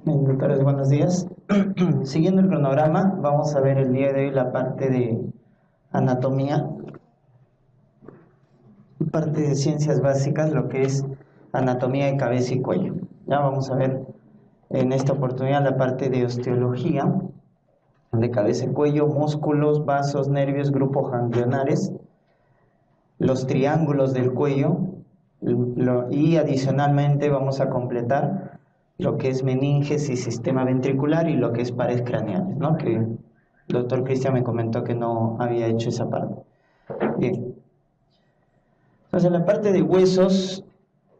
Bien, doctores, buenos días. Siguiendo el cronograma, vamos a ver el día de hoy la parte de anatomía, parte de ciencias básicas, lo que es anatomía de cabeza y cuello. Ya vamos a ver en esta oportunidad la parte de osteología, de cabeza y cuello, músculos, vasos, nervios, grupos ganglionares, los triángulos del cuello, y adicionalmente vamos a completar lo que es meninges y sistema ventricular y lo que es pares craneales, ¿no? Que el doctor Cristian me comentó que no había hecho esa parte. Bien. Entonces, en la parte de huesos,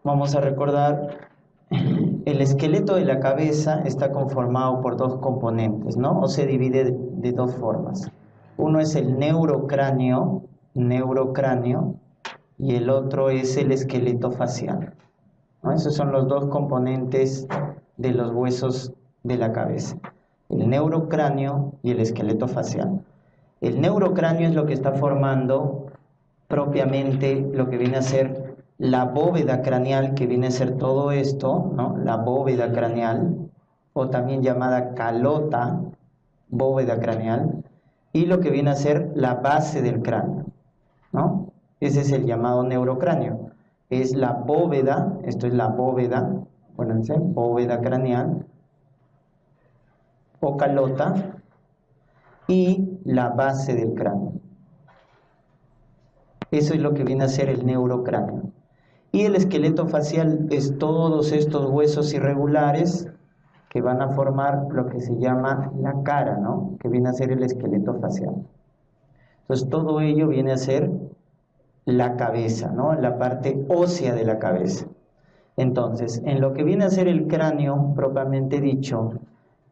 vamos a recordar, el esqueleto de la cabeza está conformado por dos componentes, ¿no? O se divide de dos formas. Uno es el neurocráneo, y el otro es el esqueleto facial, ¿no? Esos son los dos componentes de los huesos de la cabeza, el neurocráneo y el esqueleto facial. El neurocráneo es lo que está formando propiamente lo que viene a ser la bóveda craneal, que viene a ser todo esto, ¿no? La bóveda craneal, o también llamada calota, bóveda craneal, y lo que viene a ser la base del cráneo, ¿no? Ese es el llamado neurocráneo. Es la bóveda, esto es la bóveda, acuérdense, bóveda craneal o calota, y la base del cráneo. Eso es lo que viene a ser el neurocráneo. Y el esqueleto facial es todos estos huesos irregulares que van a formar lo que se llama la cara, ¿no? Que viene a ser el esqueleto facial. Entonces todo ello viene a ser la cabeza, ¿no? La parte ósea de la cabeza. Entonces, en lo que viene a ser el cráneo, propiamente dicho,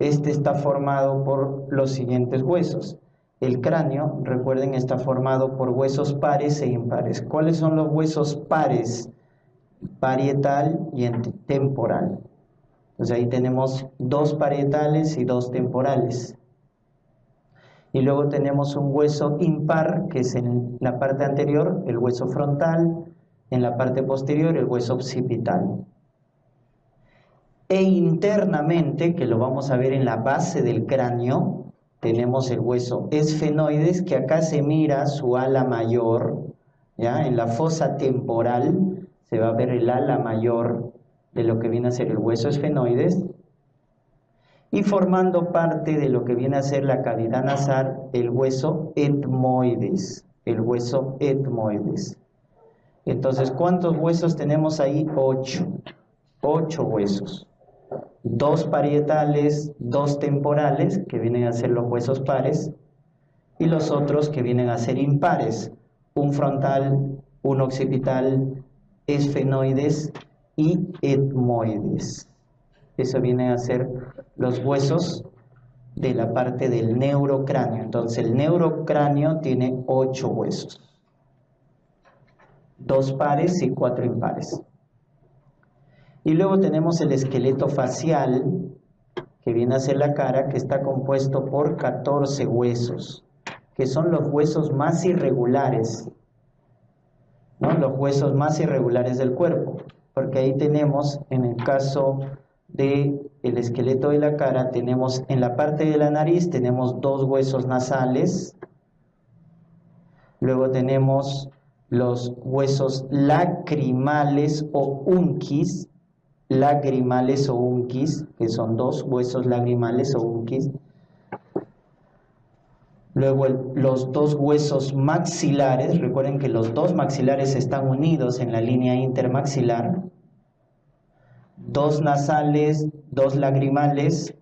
este está formado por los siguientes huesos. El cráneo, recuerden, está formado por huesos pares e impares. ¿Cuáles son los huesos pares? Parietal y temporal. Entonces ahí tenemos dos parietales y dos temporales. Y luego tenemos un hueso impar, que es en la parte anterior, el hueso frontal, en la parte posterior, el hueso occipital. E internamente, que lo vamos a ver en la base del cráneo, tenemos el hueso esfenoides, que acá se mira su ala mayor, ¿ya? En la fosa temporal se va a ver el ala mayor de lo que viene a ser el hueso esfenoides, y formando parte de lo que viene a ser la cavidad nasal, el hueso etmoides, Entonces, ¿cuántos huesos tenemos ahí? 8 huesos. 2 parietales, 2 temporales, que vienen a ser los huesos pares, y los otros que vienen a ser impares, un frontal, un occipital, esfenoides y etmoides. Eso viene a ser los huesos de la parte del neurocráneo. Entonces el neurocráneo tiene 8 huesos, 2 pares y 4 impares. Y luego tenemos el esqueleto facial, que viene a ser la cara, que está compuesto por 14 huesos, que son los huesos más irregulares, ¿no? Los huesos más irregulares del cuerpo, porque ahí tenemos, en el caso del esqueleto de la cara, tenemos en la parte de la nariz, tenemos 2 huesos nasales, luego tenemos los huesos lacrimales o unquis, que son 2 huesos lagrimales o unquis. Luego los 2 huesos maxilares, recuerden que los 2 maxilares están unidos en la línea intermaxilar. 2 nasales, 2 lagrimales,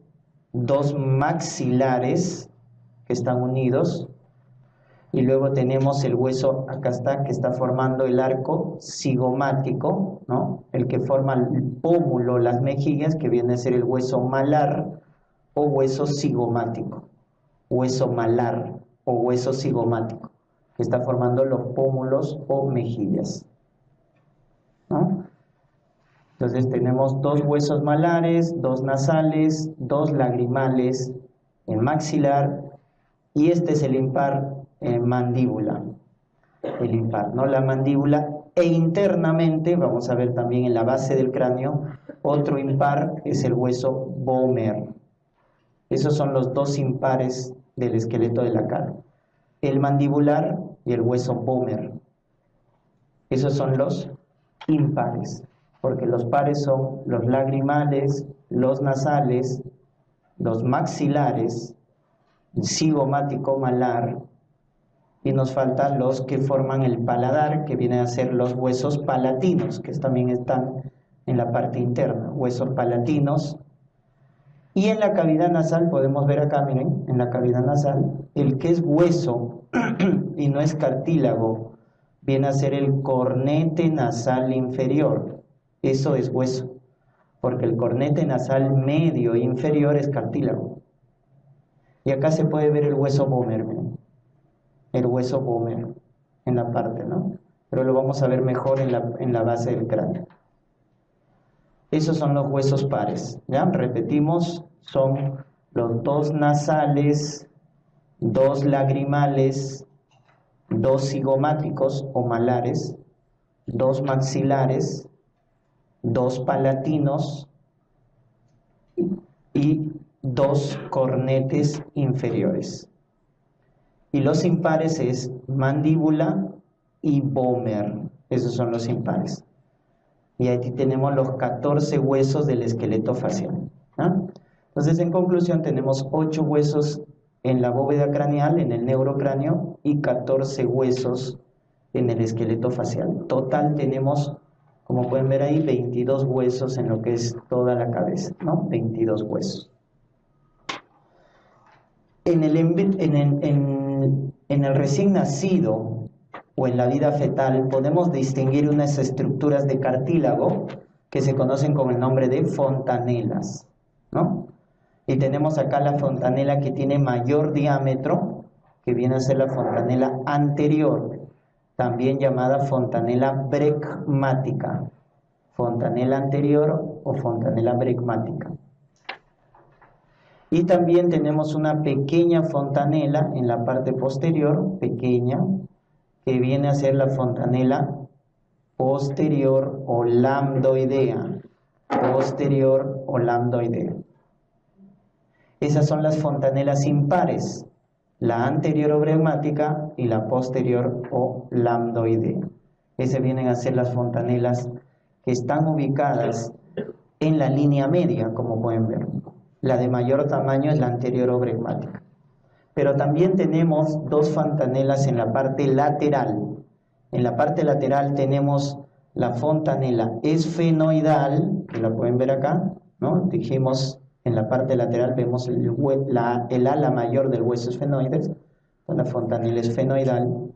2 maxilares que están unidos. Y luego tenemos el hueso, acá está, que está formando el arco cigomático, ¿no? El que forma el pómulo, las mejillas, que viene a ser el hueso malar o hueso cigomático. Hueso malar o hueso cigomático, que está formando los pómulos o mejillas, ¿no? Entonces tenemos 2 huesos malares, 2 nasales, 2 lagrimales, el maxilar, y este es el impar, mandíbula, el impar, ¿no? La mandíbula E internamente, vamos a ver también en la base del cráneo, otro impar es el hueso vomer. Esos son los dos impares del esqueleto de la cara. El mandibular y el hueso vomer. Esos son los impares, porque los pares son los lagrimales, los nasales, los maxilares, el cigomático malar, y nos faltan los que forman el paladar, que vienen a ser los huesos palatinos, que también están en la parte interna, huesos palatinos. Y en la cavidad nasal, podemos ver acá, miren, en la cavidad nasal, el que es hueso y no es cartílago, viene a ser el cornete nasal inferior. Eso es hueso, porque el cornete nasal medio e inferior es cartílago. Y acá se puede ver el hueso vomer, miren. El hueso vomer en la parte, ¿no? Pero lo vamos a ver mejor en la base del cráneo. Esos son los huesos pares, ¿ya? Repetimos, son los dos nasales, dos lagrimales, dos cigomáticos o malares, dos maxilares, dos palatinos y dos cornetes inferiores. Y los impares es mandíbula y vomer. Esos son los impares. Y aquí tenemos los 14 huesos del esqueleto facial, ¿no? Entonces, en conclusión, tenemos 8 huesos en la bóveda craneal, en el neurocráneo, y 14 huesos en el esqueleto facial. Total tenemos, como pueden ver ahí, 22 huesos en lo que es toda la cabeza, ¿no? 22 huesos. En el recién nacido o en la vida fetal podemos distinguir unas estructuras de cartílago que se conocen con el nombre de fontanelas, ¿no? Y tenemos acá la fontanela que tiene mayor diámetro, que viene a ser la fontanela anterior, también llamada fontanela brecmática. Fontanela anterior o fontanela brecmática. Y también tenemos una pequeña fontanela en la parte posterior, pequeña, que viene a ser la fontanela posterior o lambdoidea. Posterior o lambdoidea. Esas son las fontanelas impares, la anterior o brecmática y la posterior o lambdoidea. Esas vienen a ser las fontanelas que están ubicadas en la línea media, como pueden ver. La de mayor tamaño es la anterior o brecmática. Pero también tenemos dos fontanelas en la parte lateral. En la parte lateral tenemos la fontanela esfenoidal, que la pueden ver acá, ¿no? Dijimos, en la parte lateral vemos el ala mayor del hueso esfenoides, la fontanela esfenoidal.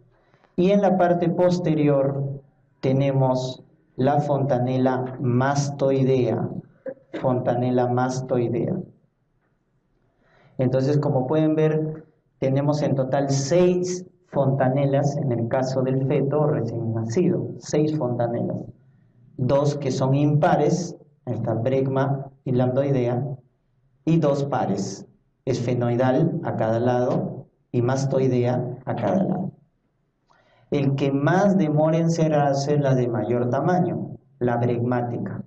Y en la parte posterior tenemos la fontanela mastoidea. Fontanela mastoidea. Entonces, como pueden ver, tenemos en total 6 fontanelas en el caso del feto recién nacido, 6 fontanelas. 2 que son impares, esta brecma y lambdoidea, y 2 pares, esfenoidal a cada lado y mastoidea a cada lado. El que más demora en cerrarse es la de mayor tamaño, la brecmática.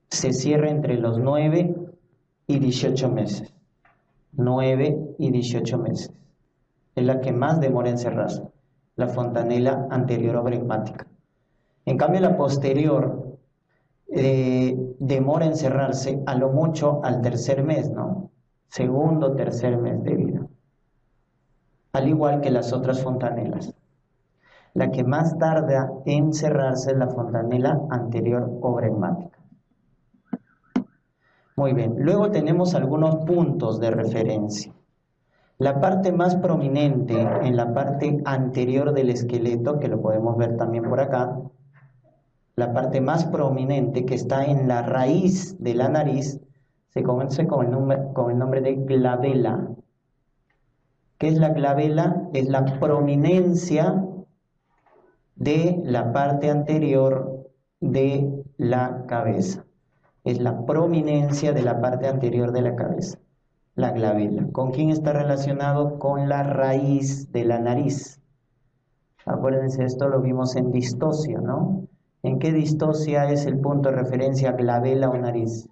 Se cierra entre los 9 y 18 meses. 9 y 18 meses. Es la que más demora en cerrarse, la fontanela anterior o brecmática. En cambio, la posterior demora en cerrarse a lo mucho al tercer mes, ¿no? Segundo, tercer mes de vida. Al igual que las otras fontanelas. La que más tarda en cerrarse es la fontanela anterior o brecmática. Muy bien, luego tenemos algunos puntos de referencia. La parte más prominente en la parte anterior del esqueleto, que lo podemos ver también por acá, la parte más prominente que está en la raíz de la nariz, se conoce con el nombre de glabela. ¿Qué es la glabela? Es la prominencia de la parte anterior de la cabeza. Es la prominencia de la parte anterior de la cabeza, la glabela. ¿Con quién está relacionado? Con la raíz de la nariz. Acuérdense, esto lo vimos en distosia, ¿no? ¿En qué distosia es el punto de referencia glabela o nariz?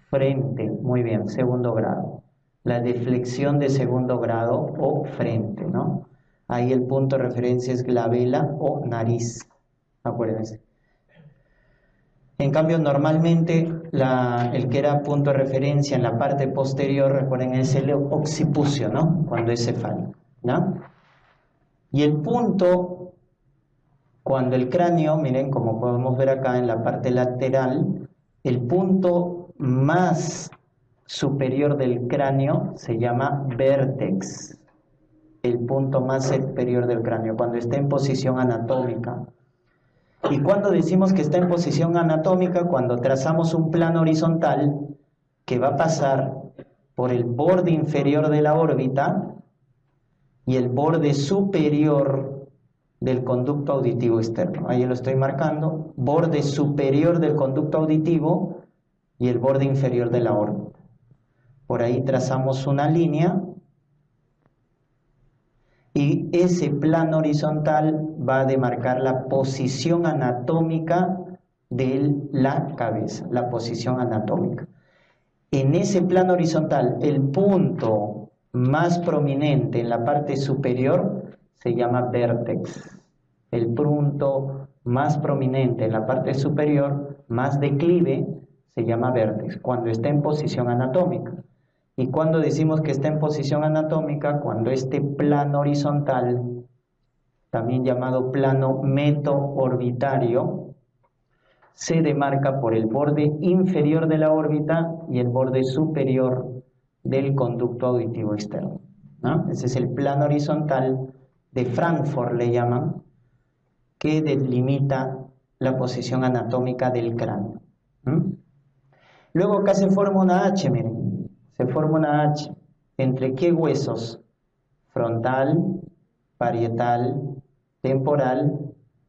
Frente, muy bien, segundo grado. La deflexión de segundo grado o frente, ¿no? Ahí el punto de referencia es glabela o nariz, acuérdense. En cambio, normalmente el que era punto de referencia en la parte posterior, recuerden, es el occipucio, ¿no? Cuando es cefálico, ¿no? Y el punto, cuando el cráneo, miren, como podemos ver acá en la parte lateral, el punto más superior del cráneo se llama vértex, el punto más superior del cráneo, cuando está en posición anatómica. Y cuando decimos que está en posición anatómica, cuando trazamos un plano horizontal que va a pasar por el borde inferior de la órbita y el borde superior del conducto auditivo externo. Ahí lo estoy marcando, borde superior del conducto auditivo y el borde inferior de la órbita. Por ahí trazamos una línea y ese plano horizontal va a demarcar la posición anatómica de la cabeza, la posición anatómica. En ese plano horizontal, el punto más prominente en la parte superior se llama vértex. El punto más prominente en la parte superior, más declive, se llama vértex, cuando está en posición anatómica. Y cuando decimos que está en posición anatómica, cuando este plano horizontal, también llamado plano meto-orbitario, se demarca por el borde inferior de la órbita y el borde superior del conducto auditivo externo, ¿no? Ese es el plano horizontal de Frankfurt, le llaman, que delimita la posición anatómica del cráneo. Luego acá se forma una H, miren. Se forma una H. ¿Entre qué huesos? Frontal, parietal, temporal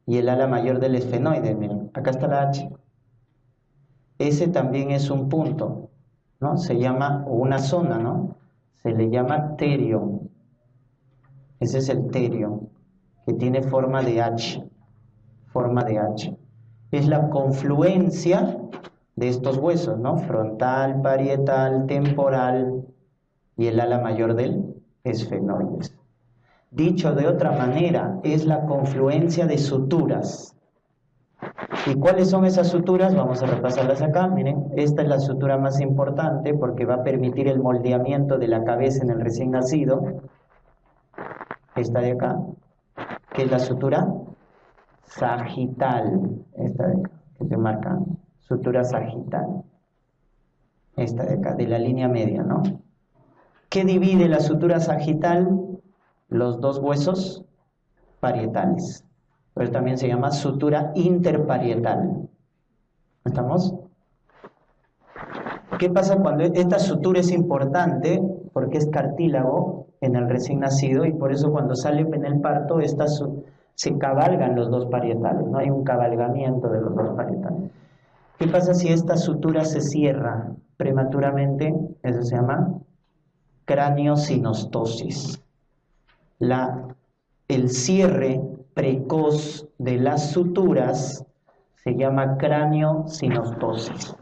y el ala mayor del esfenoide. Miren, acá está la H. Ese también es un punto, ¿no? Se llama, o una zona, ¿no? Se le llama terio. Ese es el terio, que tiene forma de H. Forma de H. Es la confluencia de estos huesos, ¿no? Frontal, parietal, temporal y el ala mayor del esfenoides. Dicho de otra manera, es la confluencia de suturas. ¿Y cuáles son esas suturas? Vamos a repasarlas acá. Miren, esta es la sutura más importante porque va a permitir el moldeamiento de la cabeza en el recién nacido. Esta de acá, que es la sutura sagital. Esta de acá, que se marca. Sutura sagital, esta de acá, de la línea media, ¿no? ¿Qué divide la sutura sagital? Los dos huesos parietales, pero también se llama sutura interparietal. ¿Estamos? ¿Qué pasa cuando esta sutura es importante? Porque es cartílago en el recién nacido y por eso cuando sale en el parto se cabalgan los dos parietales, ¿no? Hay un cabalgamiento de los dos parietales. ¿Qué pasa si esta sutura se cierra prematuramente? Eso se llama craniosinostosis. El cierre precoz de las suturas se llama craniosinostosis.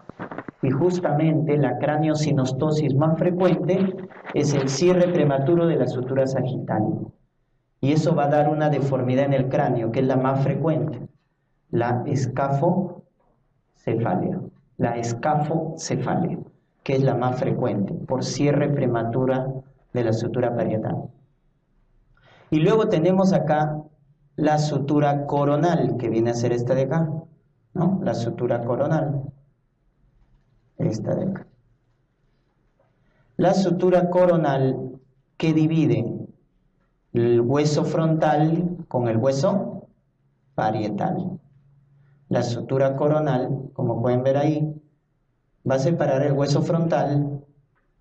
Y justamente la craniosinostosis más frecuente es el cierre prematuro de la sutura sagital. Y eso va a dar una deformidad en el cráneo, que es la más frecuente, la escafocefalia. La escafocefalia, que es la más frecuente, por cierre prematura de la sutura parietal. Y luego tenemos acá la sutura coronal, que viene a ser esta de acá, ¿no? La sutura coronal, esta de acá. La sutura coronal que divide el hueso frontal con el hueso parietal. La sutura coronal, como pueden ver ahí, va a separar el hueso frontal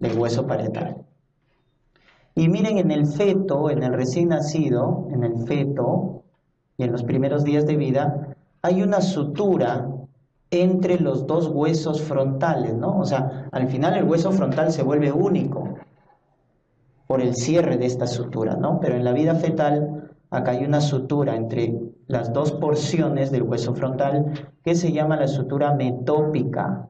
del hueso parietal. Y miren, en el feto, en el recién nacido, en el feto y en los primeros días de vida, hay una sutura entre los dos huesos frontales, ¿no? O sea, al final el hueso frontal se vuelve único por el cierre de esta sutura, ¿no? Pero en la vida fetal, acá hay una sutura entre las dos porciones del hueso frontal, que se llama la sutura metópica.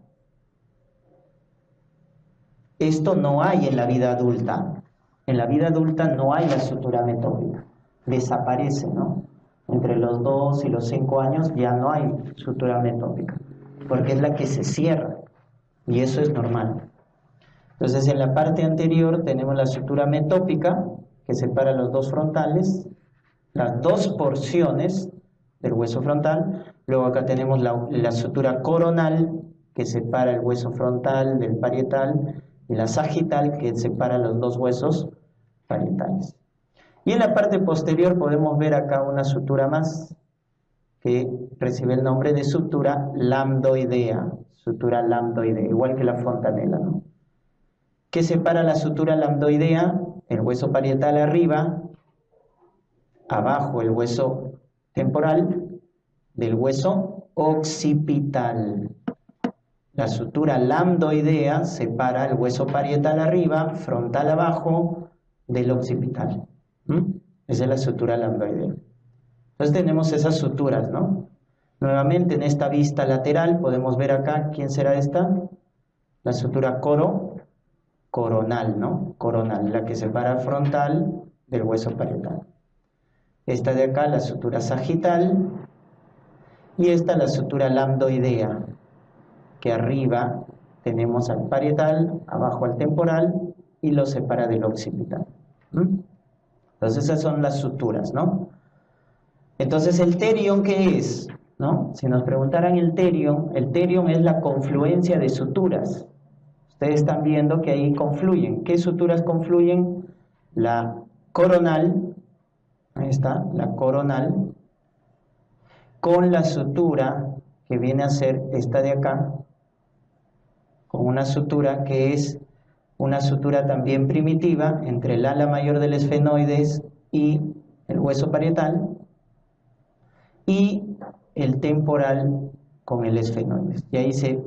Esto no hay en la vida adulta. En la vida adulta no hay la sutura metópica. Desaparece, ¿no? Entre los 2 y los 5 años ya no hay sutura metópica, porque es la que se cierra, y eso es normal. Entonces, en la parte anterior tenemos la sutura metópica, que separa los dos frontales, las dos porciones del hueso frontal. Luego acá tenemos la sutura coronal, que separa el hueso frontal del parietal, y la sagital, que separa los dos huesos parietales. Y en la parte posterior podemos ver acá una sutura más, que recibe el nombre de sutura lambdoidea, igual que la fontanela, ¿no? ¿Qué separa la sutura lambdoidea? El hueso parietal arriba, abajo el hueso temporal, del hueso occipital. La sutura lambdoidea separa el hueso parietal arriba, frontal abajo, del occipital. Esa es la sutura lambdoidea. Entonces tenemos esas suturas, ¿no? Nuevamente en esta vista lateral podemos ver acá, ¿quién será esta? La sutura coronal, ¿no? Coronal, la que separa el frontal del hueso parietal. Esta de acá, la sutura sagital, y esta la sutura lambdoidea, que arriba tenemos al parietal, abajo al temporal, y lo separa del occipital. Entonces esas son las suturas, ¿no? Entonces el terion, ¿qué es? ¿No? Si nos preguntaran el terion es la confluencia de suturas. Ustedes están viendo que ahí confluyen. ¿Qué suturas confluyen? La coronal, ahí está, la coronal, con la sutura que viene a ser esta de acá, con una sutura que es una sutura también primitiva entre el ala mayor del esfenoides y el hueso parietal, y el temporal con el esfenoides. Y ahí se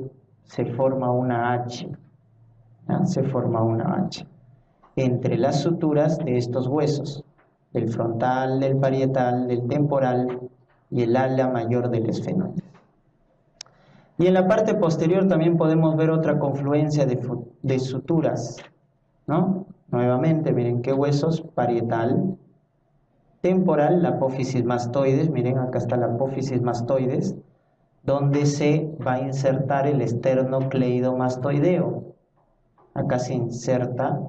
forma una H. Se forma una H entre las suturas de estos huesos, del frontal, del parietal, del temporal y el ala mayor del esfenoides. Y en la parte posterior también podemos ver otra confluencia de suturas, ¿no? Nuevamente, miren qué huesos: parietal, temporal, la apófisis mastoides. Miren, acá está la apófisis mastoides, donde se va a insertar el esternocleidomastoideo. Acá se inserta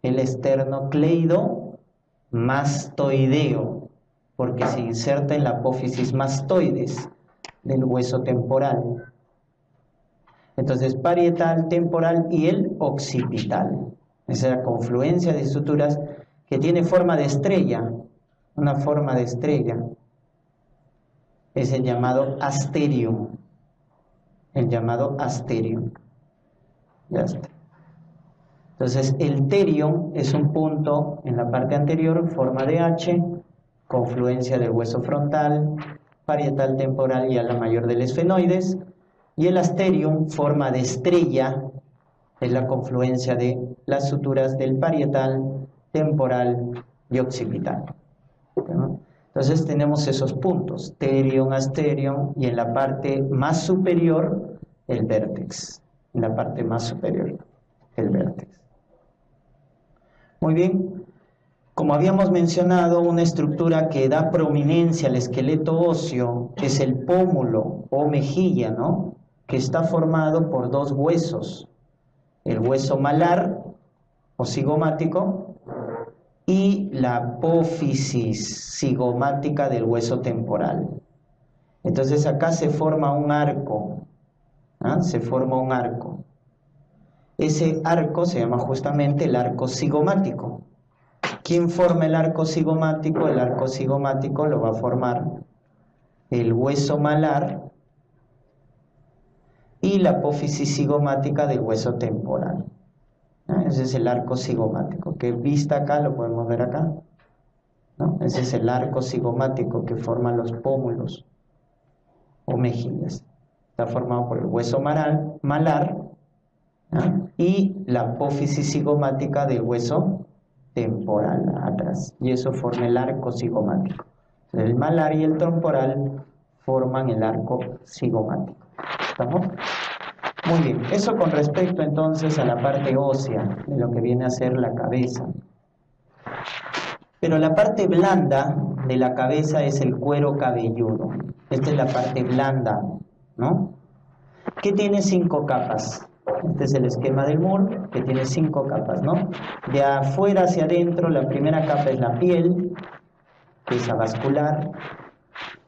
el esternocleidomastoideo, porque se inserta en la apófisis mastoides del hueso temporal. Entonces, parietal, temporal y el occipital. Esa es la confluencia de suturas que tiene forma de estrella, una forma de estrella. Es el llamado asterium. El llamado asterium. Ya está. Entonces, el terion es un punto en la parte anterior, forma de H, confluencia del hueso frontal, parietal, temporal y ala mayor del esfenoides. Y el asterium, forma de estrella, es la confluencia de las suturas del parietal, temporal y occipital. ¿No? Entonces tenemos esos puntos, terion, asterion, y en la parte más superior, el vértex. En la parte más superior, el vértex. Muy bien. Como habíamos mencionado, una estructura que da prominencia al esqueleto óseo es el pómulo o mejilla, ¿no? Que está formado por dos huesos, el hueso malar o cigomático y la apófisis cigomática del hueso temporal. Entonces acá se forma un arco, ¿ah? Se forma un arco. Ese arco se llama justamente el arco cigomático. ¿Quién forma el arco cigomático? El arco cigomático lo va a formar el hueso malar y la apófisis cigomática del hueso temporal. Ese es el arco cigomático, que vista acá, lo podemos ver acá, ¿no? Ese es el arco cigomático que forma los pómulos o mejillas. Está formado por el hueso malar, ¿no? Y la apófisis cigomática del hueso temporal atrás, y eso forma el arco cigomático. El malar y el temporal forman el arco cigomático. ¿Estamos? Muy bien, eso con respecto entonces a la parte ósea de lo que viene a ser la cabeza. Pero la parte blanda de la cabeza es el cuero cabelludo. Esta es la parte blanda, ¿no? Que tiene 5 capas. Este es el esquema del Moore, que tiene 5 capas, ¿no? De afuera hacia adentro, la primera capa es la piel, que es avascular.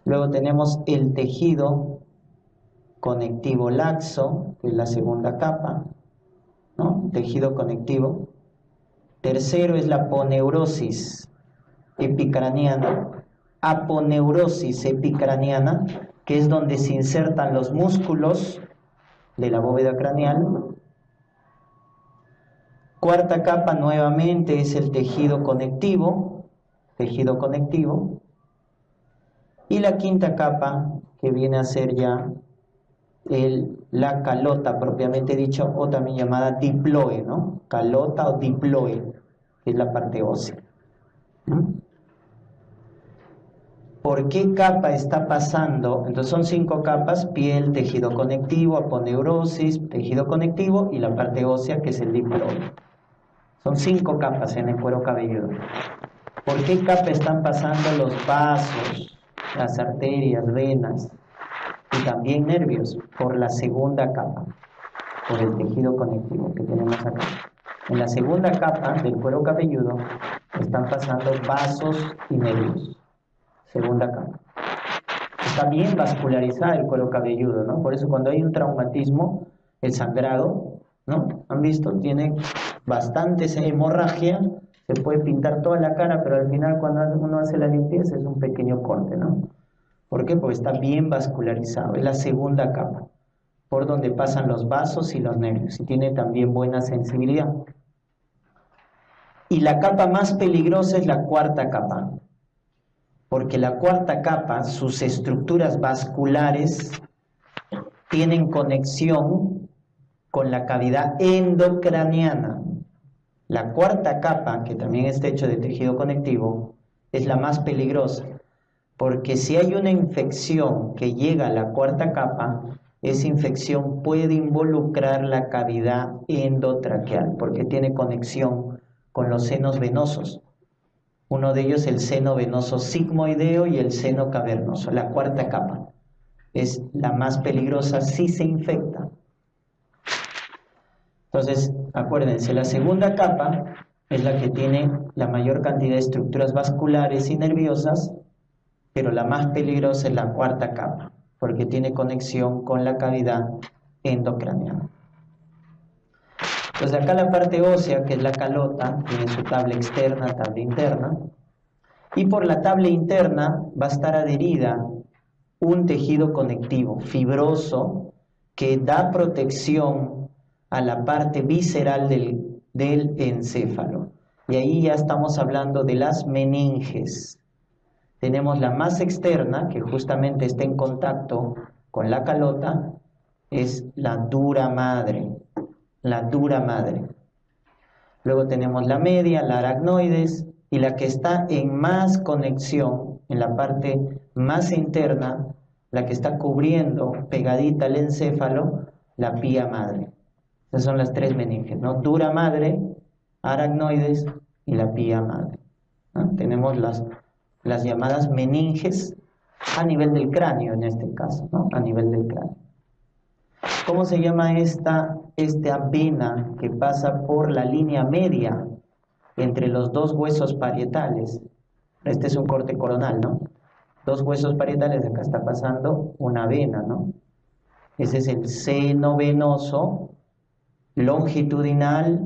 Luego tenemos el tejido conectivo laxo, que es la segunda capa, ¿no? Tejido conectivo. Tercero es la aponeurosis epicraniana, aponeurosis epicraniana, que es donde se insertan los músculos de la bóveda craneal. Cuarta capa nuevamente es el tejido conectivo, y la quinta capa que viene a ser ya la calota propiamente dicho, o también llamada diploe, ¿no? Calota o diploe, que es la parte ósea. ¿Por qué capa está pasando? Entonces son 5 capas: piel, tejido conectivo, aponeurosis, tejido conectivo y la parte ósea, que es el diploe. Son 5 capas en el cuero cabelludo. ¿Por qué capa están pasando los vasos, las arterias, venas y también nervios? Por la segunda capa, por el tejido conectivo que tenemos acá. En la segunda capa del cuero cabelludo están pasando vasos y nervios. Segunda capa. Está bien vascularizado el cuero cabelludo, ¿no? Por eso cuando hay un traumatismo, el sangrado, ¿no? ¿Han visto? Tiene bastante hemorragia, se puede pintar toda la cara, pero al final cuando uno hace la limpieza es un pequeño corte, ¿no? ¿Por qué? Porque está bien vascularizado. Es la segunda capa, por donde pasan los vasos y los nervios, y tiene también buena sensibilidad. Y la capa más peligrosa es la cuarta capa, porque la cuarta capa, sus estructuras vasculares tienen conexión con la cavidad endocraniana. La cuarta capa, que también está hecho de tejido conectivo, es la más peligrosa, porque si hay una infección que llega a la cuarta capa, esa infección puede involucrar la cavidad endotraqueal, porque tiene conexión con los senos venosos. Uno de ellos, el seno venoso sigmoideo y el seno cavernoso. La cuarta capa es la más peligrosa si se infecta. Entonces, acuérdense, la segunda capa es la que tiene la mayor cantidad de estructuras vasculares y nerviosas, pero la más peligrosa es la cuarta capa, porque tiene conexión con la cavidad endocraniana. Entonces acá la parte ósea, que es la calota, tiene su tabla externa, tabla interna, y por la tabla interna va a estar adherida un tejido conectivo fibroso que da protección a la parte visceral del encéfalo. Y ahí ya estamos hablando de las meninges. Tenemos la más externa, que justamente está en contacto con la calota, es la dura madre. La dura madre. Luego tenemos la media, la aracnoides, y la que está en más conexión, en la parte más interna, la que está cubriendo pegadita al encéfalo, la pía madre. Esas son las 3 meninges, ¿no? Dura madre, aracnoides y la pía madre, ¿no? Tenemos las llamadas meninges a nivel del cráneo, en este caso, ¿no? A nivel del cráneo. ¿Cómo se llama esta vena que pasa por la línea media entre los 2 huesos parietales? Este es un corte coronal, ¿no? 2 huesos parietales, acá está pasando una vena, ¿no? Ese es el seno venoso longitudinal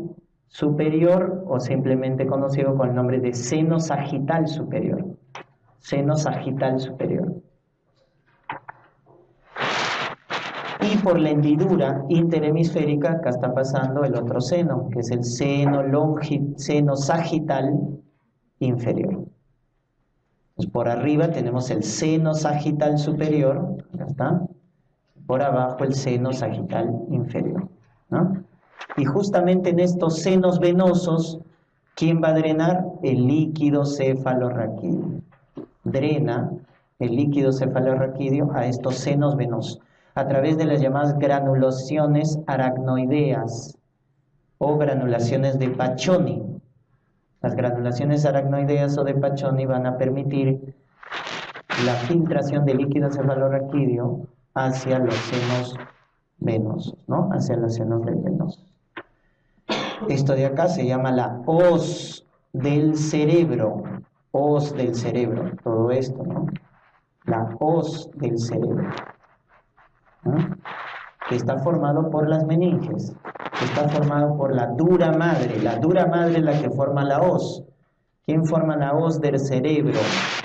superior, o simplemente conocido con el nombre de seno sagital superior. Seno sagital superior. Y por la hendidura interhemisférica, acá está pasando el otro seno, que es el seno sagital inferior. Entonces, por arriba tenemos el seno sagital superior, acá está, por abajo el seno sagital inferior, ¿no? Y justamente en estos senos venosos, ¿quién va a drenar? El líquido cefalorraquídeo. drena el líquido cefalorraquídeo a estos senos venosos a través de las llamadas granulaciones aracnoideas o granulaciones de Paccioni. Las granulaciones aracnoideas o de Paccioni van a permitir la filtración de líquido cefalorraquídeo hacia los senos venosos, ¿no? Hacia los senos del venoso. Esto de acá se llama la hoz del cerebro, todo esto, ¿no? La hoz del cerebro, ¿no? Que está formado por las meninges, que está formado por la dura madre es la que forma la hoz. ¿Quién forma la hoz del cerebro?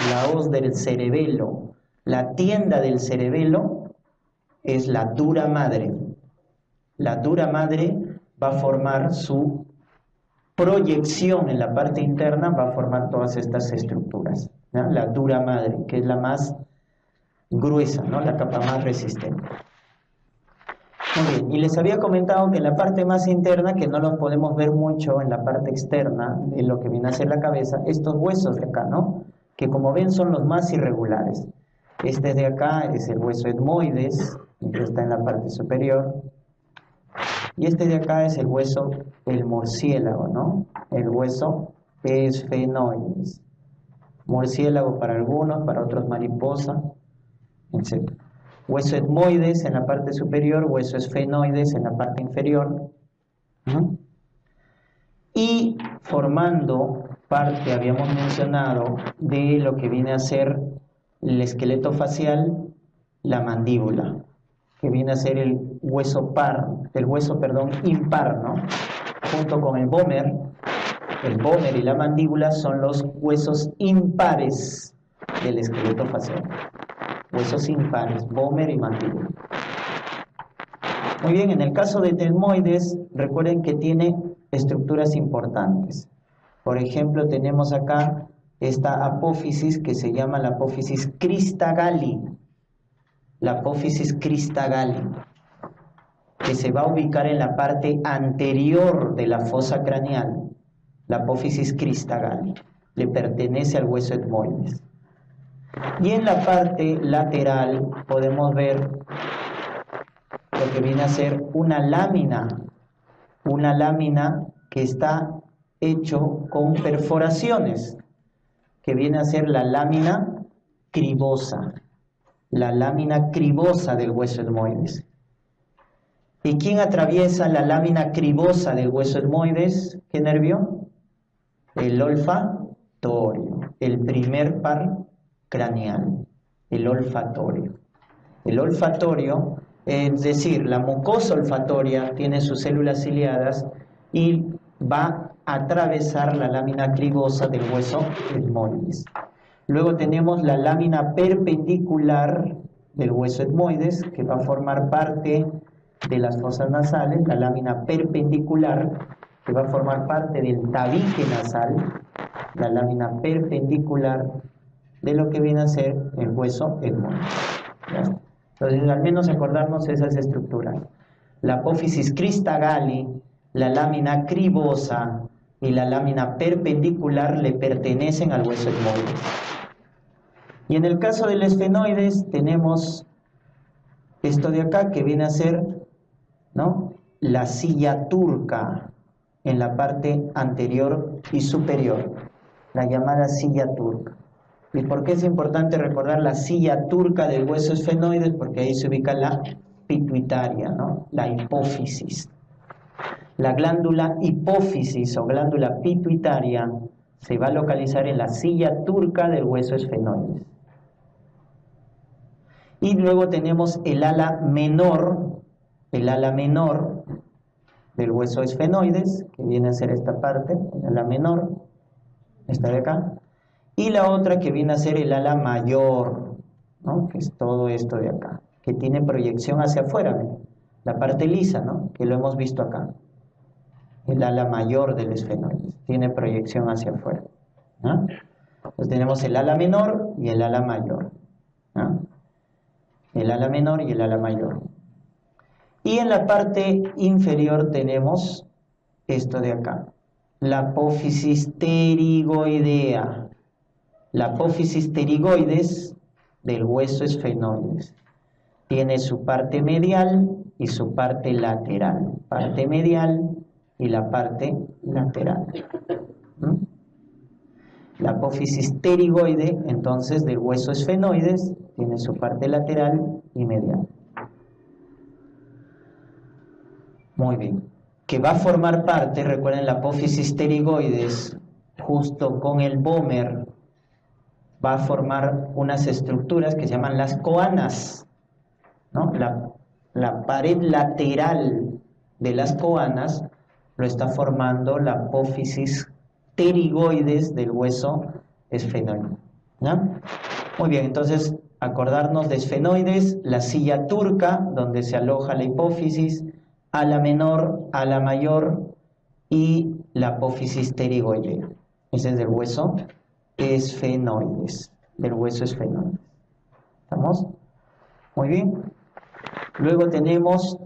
La hoz del cerebelo. La tienda del cerebelo es la dura madre. La dura madre va a formar su proyección en la parte interna, va a formar todas estas estructuras, ¿no? La dura madre, que es la más gruesa, ¿no? La capa más resistente. Muy bien, y les había comentado que en la parte más interna, que no los podemos ver mucho en la parte externa de lo que viene a ser la cabeza, estos huesos de acá, ¿no? Que como ven son los más irregulares. Este de acá es el hueso etmoides, que está en la parte superior. Y este de acá es el hueso, el murciélago, ¿no? El hueso esfenoides. Murciélago para algunos, para otros mariposa, etc. Hueso etmoides en la parte superior, hueso esfenoides en la parte inferior. Y formando parte, habíamos mencionado, de lo que viene a ser el esqueleto facial, la mandíbula, que viene a ser el hueso impar, ¿no? Junto con el vómer y la mandíbula son los huesos impares del esqueleto facial. Huesos impares, vómer y mandíbula. Muy bien, en el caso de etmoides, recuerden que tiene estructuras importantes. Por ejemplo, tenemos acá esta apófisis que se llama la apófisis crista galli. La apófisis crista galli, que se va a ubicar en la parte anterior de la fosa craneal. La apófisis crista galli le pertenece al hueso etmoides. Y en la parte lateral podemos ver lo que viene a ser una lámina que está hecho con perforaciones, que viene a ser la lámina cribosa del hueso etmoides. ¿Y quién atraviesa la lámina cribosa del hueso etmoides? ¿Qué nervio? El olfatorio, el primer par craneal, el olfatorio. El olfatorio, es decir, la mucosa olfatoria tiene sus células ciliadas y va a atravesar la lámina cribosa del hueso etmoides. Luego tenemos la lámina perpendicular del hueso etmoides, que va a formar parte de las fosas nasales, la lámina perpendicular, que va a formar parte del tabique nasal, la lámina perpendicular de lo que viene a ser el hueso etmoides. Entonces, al menos acordarnos esas estructuras. La apófisis crista galli, la lámina cribosa y la lámina perpendicular le pertenecen al hueso etmoides. Y en el caso del esfenoides tenemos esto de acá que viene a ser, ¿no?, la silla turca en la parte anterior y superior, la llamada silla turca. ¿Y por qué es importante recordar la silla turca del hueso esfenoides? Porque ahí se ubica la pituitaria, ¿no?, la hipófisis. La glándula hipófisis o glándula pituitaria se va a localizar en la silla turca del hueso esfenoides. Y luego tenemos el ala menor del hueso esfenoides, que viene a ser esta parte, el ala menor, esta de acá, y la otra que viene a ser el ala mayor, ¿no?, que es todo esto de acá, que tiene proyección hacia afuera, ¿ven?, la parte lisa, ¿no?, que lo hemos visto acá. El ala mayor del esfenoides tiene proyección hacia afuera, ¿no? Entonces tenemos el ala menor y el ala mayor, ¿no?, el ala menor y el ala mayor. Y en la parte inferior tenemos esto de acá, la apófisis pterigoidea. La apófisis pterigoides del hueso esfenoides tiene su parte medial y su parte lateral. Parte medial y la parte lateral. La apófisis pterigoide, entonces, del hueso esfenoides, tiene su parte lateral y medial. Muy bien. Que va a formar parte, recuerden, la apófisis pterigoides, justo con el vómer, va a formar unas estructuras que se llaman las coanas, ¿no? La pared lateral de las coanas lo está formando la apófisis pterigoides del hueso esfenoide, ¿no? Muy bien, entonces acordarnos de esfenoides, la silla turca donde se aloja la hipófisis, ala menor, ala mayor y la apófisis pterigoidea. Ese es del hueso esfenoides, del hueso esfenoides. ¿Estamos? Muy bien. Luego tenemos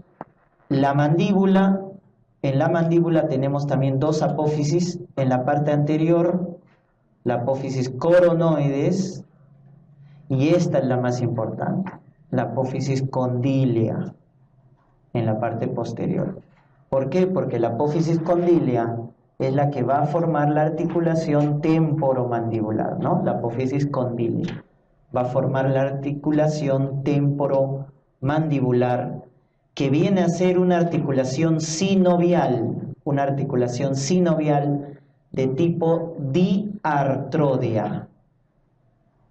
la mandíbula. En la mandíbula tenemos también dos apófisis. En la parte anterior, la apófisis coronoides, y esta es la más importante, la apófisis condylea, en la parte posterior. ¿Por qué? Porque la apófisis condylea es la que va a formar la articulación temporomandibular, ¿no? La apófisis condylea va a formar la articulación temporomandibular, que viene a ser una articulación sinovial de tipo diartrodia.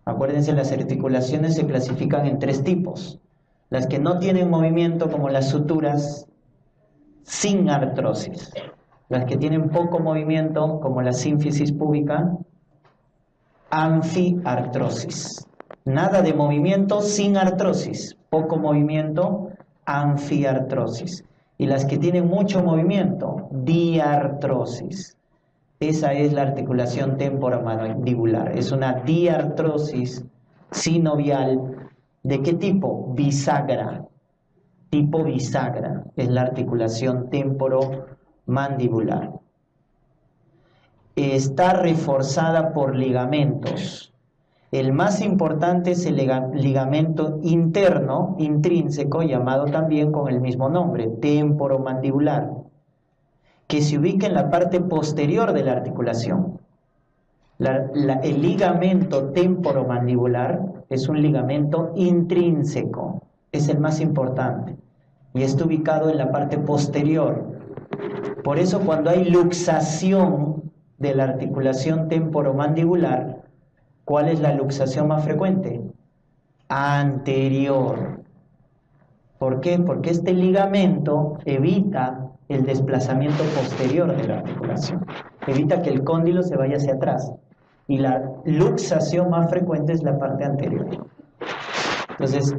Acuérdense, las articulaciones se clasifican en tres tipos: las que no tienen movimiento, como las suturas, sin artrosis; las que tienen poco movimiento, como la sínfisis púbica, anfiartrosis. Nada de movimiento, sin artrosis; poco movimiento, anfiartrosis. Y las que tienen mucho movimiento, diartrosis. Esa es la articulación temporomandibular. Es una diartrosis sinovial. ¿De qué tipo? Bisagra. Tipo bisagra es la articulación temporomandibular. Está reforzada por ligamentos. El más importante es el ligamento interno, intrínseco, llamado también con el mismo nombre, temporomandibular, que se ubica en la parte posterior de la articulación. El ligamento temporomandibular es un ligamento intrínseco, es el más importante, y está ubicado en la parte posterior. Por eso, cuando hay luxación de la articulación temporomandibular, ¿cuál es la luxación más frecuente? Anterior. ¿Por qué? Porque este ligamento evita el desplazamiento posterior de la articulación, evita que el cóndilo se vaya hacia atrás, y la luxación más frecuente es la parte anterior. Entonces,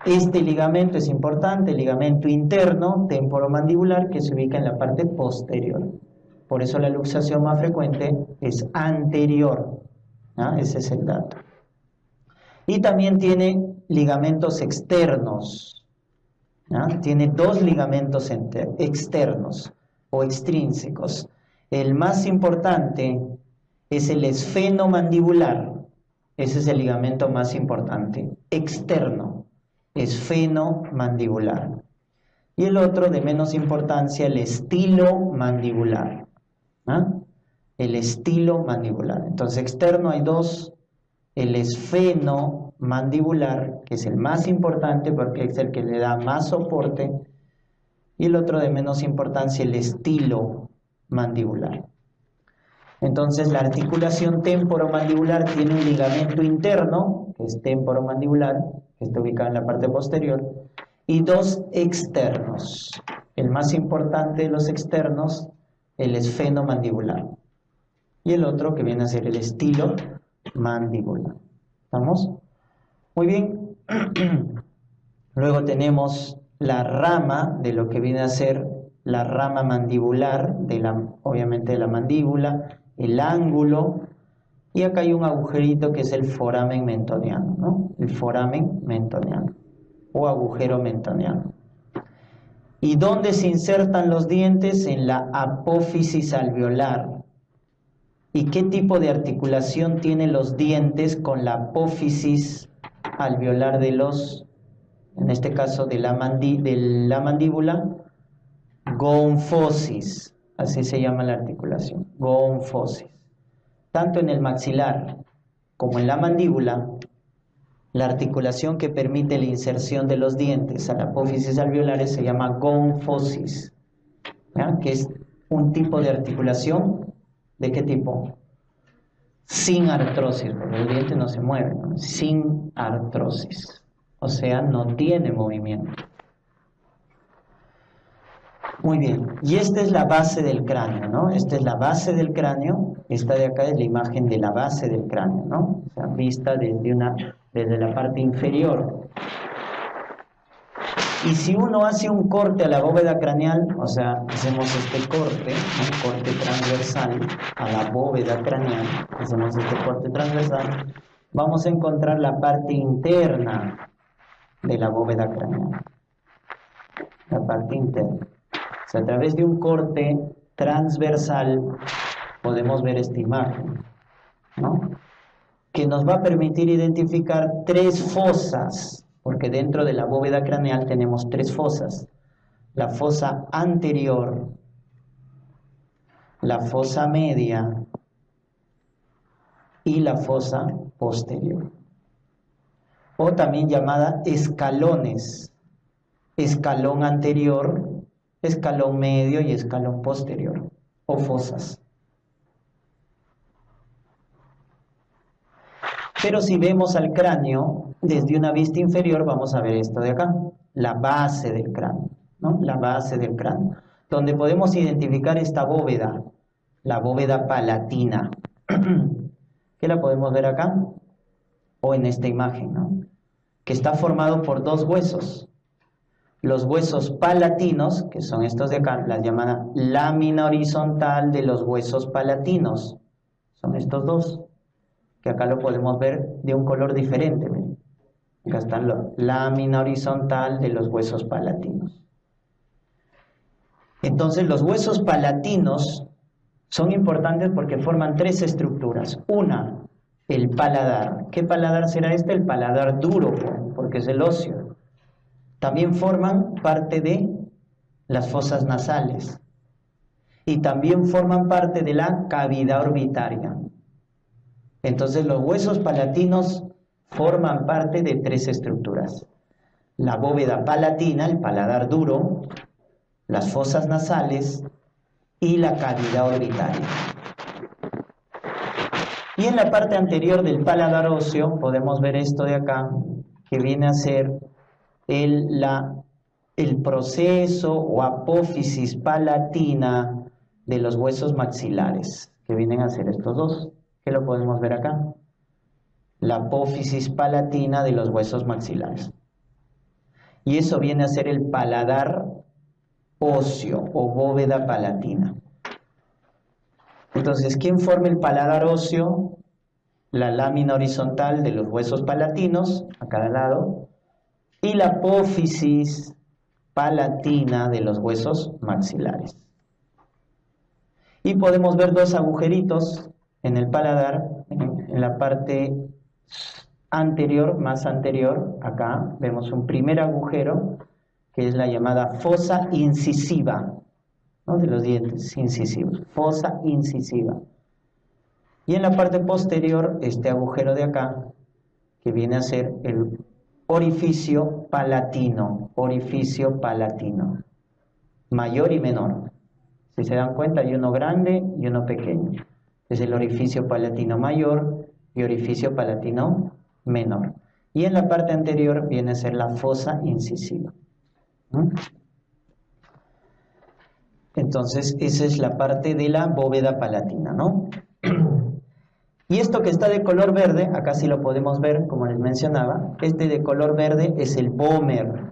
este ligamento es importante, el ligamento interno temporomandibular, que se ubica en la parte posterior. Por eso la luxación más frecuente es anterior. ¿Ah? Ese es el dato. Y también tiene ligamentos externos. ¿Ah? Tiene dos ligamentos externos o extrínsecos. El más importante es el esfenomandibular. Ese es el ligamento más importante, externo, esfenomandibular. Y el otro, de menos importancia, el estilomandibular. ¿Ah? El estilomandibular. Entonces, externo hay dos: el esfenomandibular, que es el más importante porque es el que le da más soporte, y el otro, de menos importancia, el estilomandibular. Entonces, la articulación temporomandibular tiene un ligamento interno, que es temporomandibular, que está ubicado en la parte posterior, y dos externos. El más importante de los externos, el esfenomandibular, y el otro, que viene a ser el estilomandibular. ¿Estamos? Muy bien. Luego tenemos la rama de lo que viene a ser la rama mandibular, obviamente de la mandíbula, el ángulo, y acá hay un agujerito que es el foramen mentoniano, ¿no? El foramen mentoniano o agujero mentoniano. ¿Y dónde se insertan los dientes? En la apófisis alveolar. ¿Y qué tipo de articulación tienen los dientes con la apófisis alveolar de los, en este caso de la mandíbula? Gonfosis, así se llama la articulación, gonfosis. Tanto en el maxilar como en la mandíbula, la articulación que permite la inserción de los dientes a la apófisis alveolares se llama gonfosis, ¿ya? Que es un tipo de articulación. ¿De qué tipo? Sin artrosis, porque el diente no se mueve, ¿no? Sin artrosis, o sea, no tiene movimiento. Muy bien, y esta es la base del cráneo, ¿no? Esta es la base del cráneo, esta de acá es la imagen de la base del cráneo, ¿no? O sea, vista desde la parte inferior. Y si uno hace un corte a la bóveda craneal, o sea, hacemos este corte, un corte transversal a la bóveda craneal, hacemos este corte transversal, vamos a encontrar la parte interna de la bóveda craneal. La parte interna. O sea, a través de un corte transversal podemos ver esta imagen, ¿no? Que nos va a permitir identificar tres fosas, porque dentro de la bóveda craneal tenemos tres fosas: la fosa anterior, la fosa media y la fosa posterior, o también llamada escalones: escalón anterior, escalón medio y escalón posterior, o fosas. Pero si vemos al cráneo desde una vista inferior, vamos a ver esto de acá, la base del cráneo, ¿no? La base del cráneo, donde podemos identificar esta bóveda, la bóveda palatina, que la podemos ver acá, o en esta imagen, ¿no? Que está formado por dos huesos. Los huesos palatinos, que son estos de acá, la llamada lámina horizontal de los huesos palatinos, son estos dos, que acá lo podemos ver de un color diferente. ¿Ven? Acá está la lámina horizontal de los huesos palatinos. Entonces los huesos palatinos son importantes porque forman tres estructuras. Una, el paladar. ¿Qué paladar será este? El paladar duro, porque es el óseo. También forman parte de las fosas nasales y también forman parte de la cavidad orbitaria. Entonces los huesos palatinos forman parte de tres estructuras: la bóveda palatina, el paladar duro, las fosas nasales y la cavidad orbitaria. Y en la parte anterior del paladar óseo podemos ver esto de acá, que viene a ser el proceso o apófisis palatina de los huesos maxilares, que vienen a ser estos dos, que lo podemos ver acá, la apófisis palatina de los huesos maxilares. Y eso viene a ser el paladar óseo o bóveda palatina. Entonces, ¿quién forma el paladar óseo? La lámina horizontal de los huesos palatinos, a cada lado, y la apófisis palatina de los huesos maxilares. Y podemos ver dos agujeritos en el paladar, en la parte anterior, más anterior, acá vemos un primer agujero, que es la llamada fosa incisiva, ¿no? De los dientes incisivos, fosa incisiva. Y en la parte posterior, este agujero de acá, que viene a ser el orificio palatino, mayor y menor. Si se dan cuenta, hay uno grande y uno pequeño. Es el orificio palatino mayor y orificio palatino menor. Y en la parte anterior viene a ser la fosa incisiva. Entonces, esa es la parte de la bóveda palatina, ¿no? Y esto que está de color verde, acá sí lo podemos ver, como les mencionaba, este de color verde es el vómer.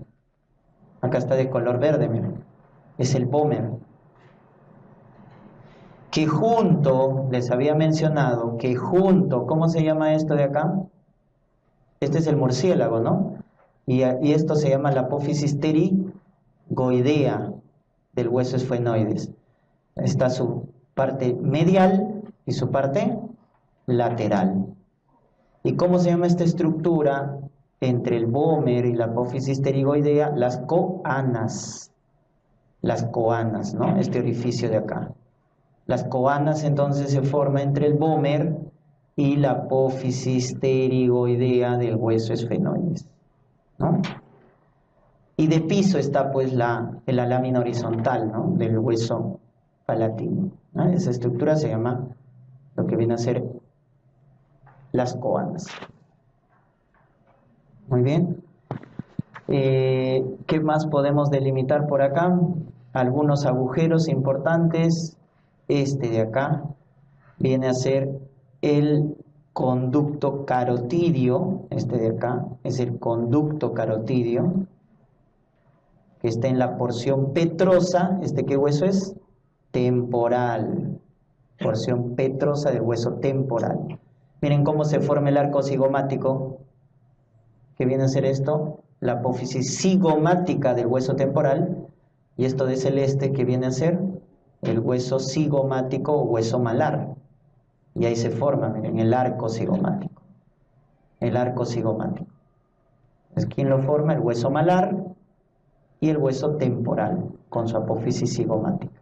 Acá está de color verde, miren, es el vómer. Que junto, les había mencionado, que junto, ¿cómo se llama esto de acá? Este es el murciélago, ¿no? Y esto se llama la apófisis pterigoidea del hueso esfenoides. Está su parte medial y su parte lateral. ¿Y cómo se llama esta estructura entre el vómer y la apófisis pterigoidea? Las coanas. Las coanas, ¿no? Este orificio de acá. Las coanas entonces se forman entre el vómer y la apófisis pterigoidea del hueso esfenoides, ¿no? Y de piso está pues la lámina horizontal, ¿no? Del hueso palatino, ¿no? Esa estructura se llama lo que viene a ser las coanas. Muy bien. ¿Qué más podemos delimitar por acá? Algunos agujeros importantes. Este de acá viene a ser el conducto carotidio. Este de acá es el conducto carotidio, que está en la porción petrosa. ¿Qué hueso es? Temporal. Porción petrosa del hueso temporal. Miren cómo se forma el arco cigomático. ¿Qué viene a ser esto? La apófisis cigomática del hueso temporal. Y esto de celeste, ¿qué viene a ser? El hueso cigomático o hueso malar. Y ahí se forma, miren, el arco cigomático. El arco cigomático. ¿Quién lo forma? El hueso malar y el hueso temporal, con su apófisis cigomática.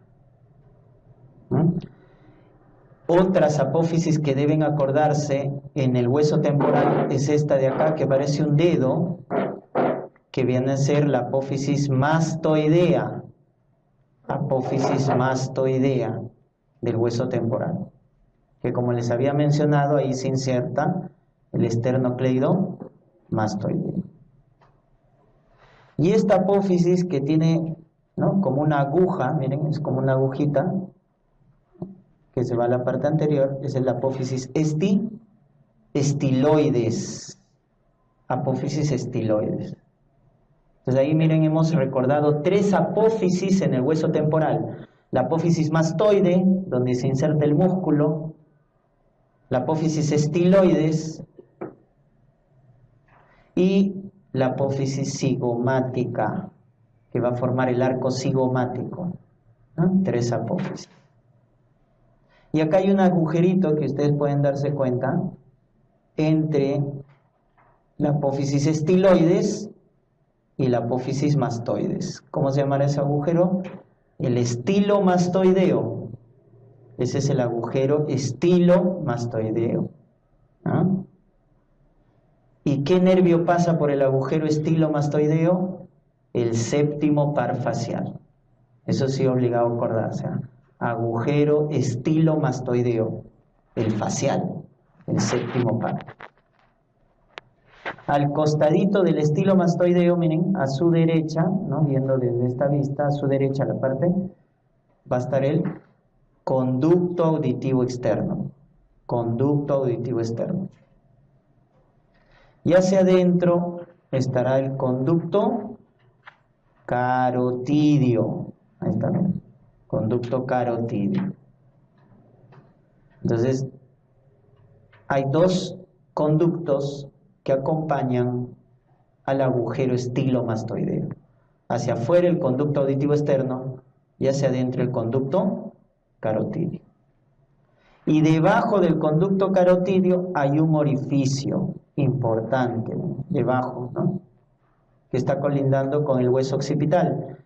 Otras apófisis que deben acordarse en el hueso temporal es esta de acá, que parece un dedo, que viene a ser la apófisis mastoidea. Apófisis mastoidea del hueso temporal, que como les había mencionado, ahí se inserta el esternocleido mastoideo. Y esta apófisis que tiene, ¿no?, como una aguja, miren, es como una agujita que se va a la parte anterior, es la apófisis estiloides. Apófisis estiloides. Entonces ahí miren, hemos recordado 3 apófisis en el hueso temporal. La apófisis mastoide, donde se inserta el músculo. La apófisis estiloides. Y la apófisis cigomática, que va a formar el arco cigomático, ¿no? 3 apófisis. Y acá hay un agujerito que ustedes pueden darse cuenta entre la apófisis estiloides y la apófisis mastoides. ¿Cómo se llamará ese agujero? El estilomastoideo. Ese es el agujero estilomastoideo. ¿Ah? ¿Y qué nervio pasa por el agujero estilomastoideo? El séptimo par facial. Eso sí, obligado a acordarse. Agujero estilomastoideo, el facial, el séptimo par. Al costadito del estilomastoideo, miren, a su derecha, ¿no?, viendo desde esta vista, a su derecha la parte, va a estar el conducto auditivo externo. Conducto auditivo externo. Y hacia adentro estará el conducto carotidio. Ahí está, miren. Conducto carotidio. Entonces, hay 2 conductos que acompañan al agujero estilomastoideo. Hacia afuera el conducto auditivo externo y hacia adentro el conducto carotidio. Y debajo del conducto carotidio hay un orificio importante, debajo, ¿no?, que está colindando con el hueso occipital.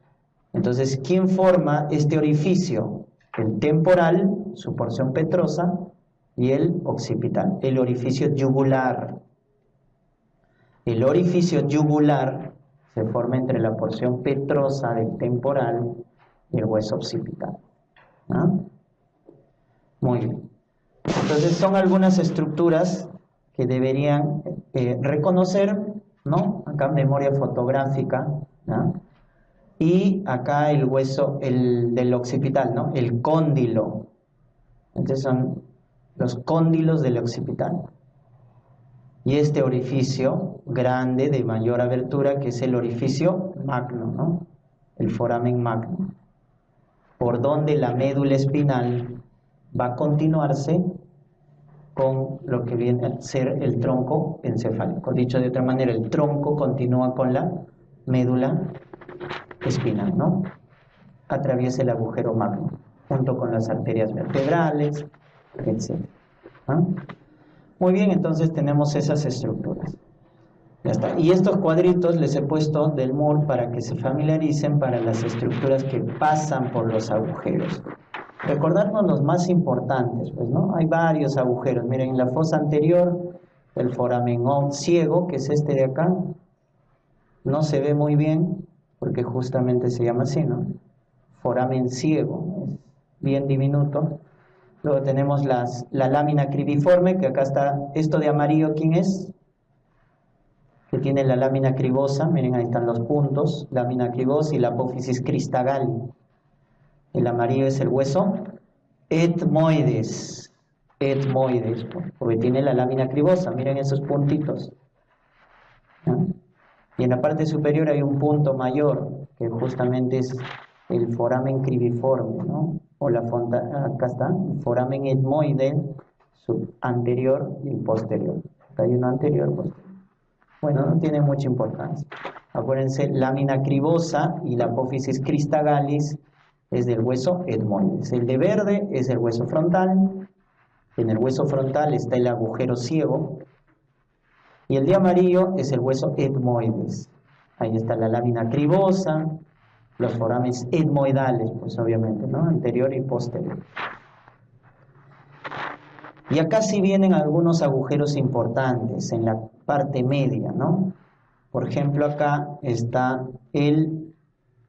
Entonces, ¿quién forma este orificio? El temporal, su porción petrosa, y el occipital, el orificio yugular. El orificio yugular se forma entre la porción petrosa del temporal y el hueso occipital. ¿Ah? Muy bien. Entonces, son algunas estructuras que deberían reconocer, ¿no? Acá memoria fotográfica, ¿no? Y acá el hueso, el del occipital, ¿no?, el cóndilo. Entonces son los cóndilos del occipital. Y este orificio grande de mayor abertura, que es el orificio magno, ¿no?, el foramen magno, por donde la médula espinal va a continuarse con lo que viene a ser el tronco encefálico. Dicho de otra manera, el tronco continúa con la médula espinal, ¿no? Atraviesa el agujero magno, junto con las arterias vertebrales, etc. ¿Ah? Muy bien, entonces tenemos esas estructuras. Ya está. Y estos cuadritos les he puesto del MUR para que se familiaricen para las estructuras que pasan por los agujeros. Recordarnos los más importantes, pues, ¿no? Hay varios agujeros. Miren, en la fosa anterior, el foramen ciego, que es este de acá, no se ve muy bien, porque justamente se llama así, ¿no? Foramen ciego, es bien diminuto. Luego tenemos la lámina cribiforme, que acá está, esto de amarillo, ¿quién es? Que tiene la lámina cribosa, miren ahí están los puntos, lámina cribosa y la apófisis cristagali. El amarillo es el hueso etmoides, porque tiene la lámina cribosa, miren esos puntitos. ¿No? Y en la parte superior hay un punto mayor, que justamente es el foramen cribiforme, ¿no? O acá está, el foramen etmoide, anterior y posterior. Acá hay uno anterior, posterior. Bueno, no tiene mucha importancia. Acuérdense, lámina cribosa y la apófisis cristagalis es del hueso etmoides. El de verde es el hueso frontal. En el hueso frontal está el agujero ciego. Y el de amarillo es el hueso etmoides. Ahí está la lámina cribosa, los forames etmoidales, pues obviamente, ¿no? Anterior y posterior. Y acá sí vienen algunos agujeros importantes en la parte media, ¿no? Por ejemplo, acá está el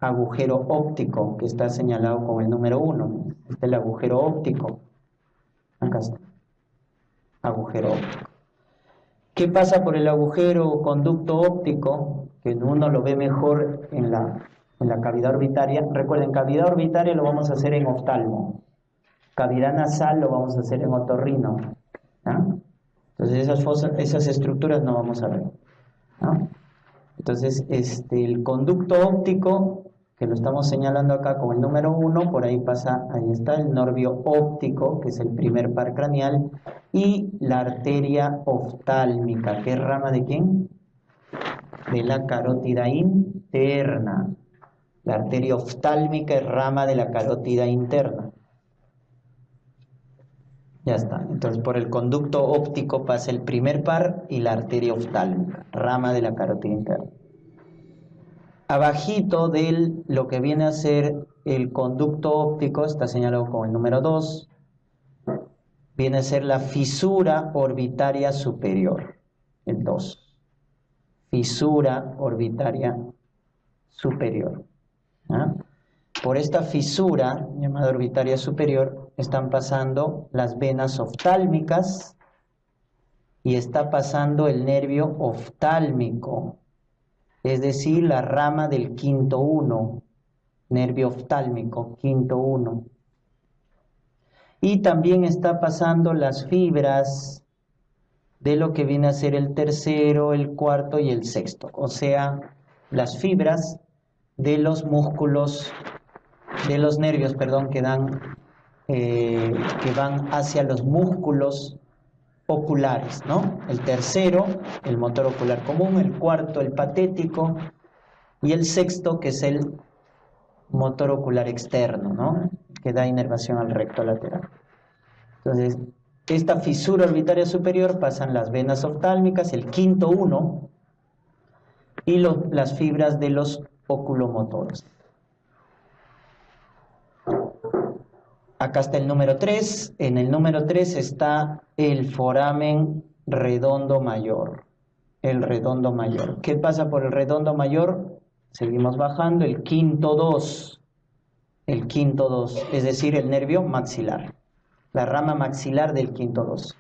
agujero óptico, que está señalado con el número 1. Este es el agujero óptico. Acá está. Agujero óptico. ¿Qué pasa por el agujero conducto óptico? Que uno lo ve mejor en la cavidad orbitaria. Recuerden, cavidad orbitaria lo vamos a hacer en oftalmo. Cavidad nasal lo vamos a hacer en otorrino. ¿No? Entonces esas estructuras no vamos a ver. ¿No? Entonces el conducto óptico, que lo estamos señalando acá con el número 1, por ahí pasa, ahí está el nervio óptico, que es el primer par craneal, y la arteria oftálmica, que es rama de ¿quién? De la carótida interna. La arteria oftálmica es rama de la carótida interna. Ya está. Entonces, por el conducto óptico pasa el primer par y la arteria oftálmica, rama de la carótida interna. Abajito de lo que viene a ser el conducto óptico, está señalado con el número 2, viene a ser la fisura orbitaria superior, el 2. Fisura orbitaria superior. ¿Ah? Por esta fisura, llamada orbitaria superior, están pasando las venas oftálmicas y está pasando el nervio oftálmico, es decir, la rama del quinto 1, nervio oftálmico, quinto 1. Y también está pasando las fibras de lo que viene a ser el tercero, el cuarto y el sexto, o sea, las fibras de los músculos, de los nervios, perdón, que van hacia los músculos oculares, ¿no? El tercero, el motor ocular común, el cuarto, el patético, y el sexto, que es el motor ocular externo, ¿no? Que da inervación al recto lateral. Entonces, esta fisura orbitaria superior pasan las venas oftálmicas, el quinto 1, y las fibras de los oculomotores. Acá está el número 3. En el número 3 está el foramen redondo mayor. El redondo mayor. ¿Qué pasa por el redondo mayor? Seguimos bajando. El quinto 2. El quinto 2, es decir, el nervio maxilar. La rama maxilar del quinto 2.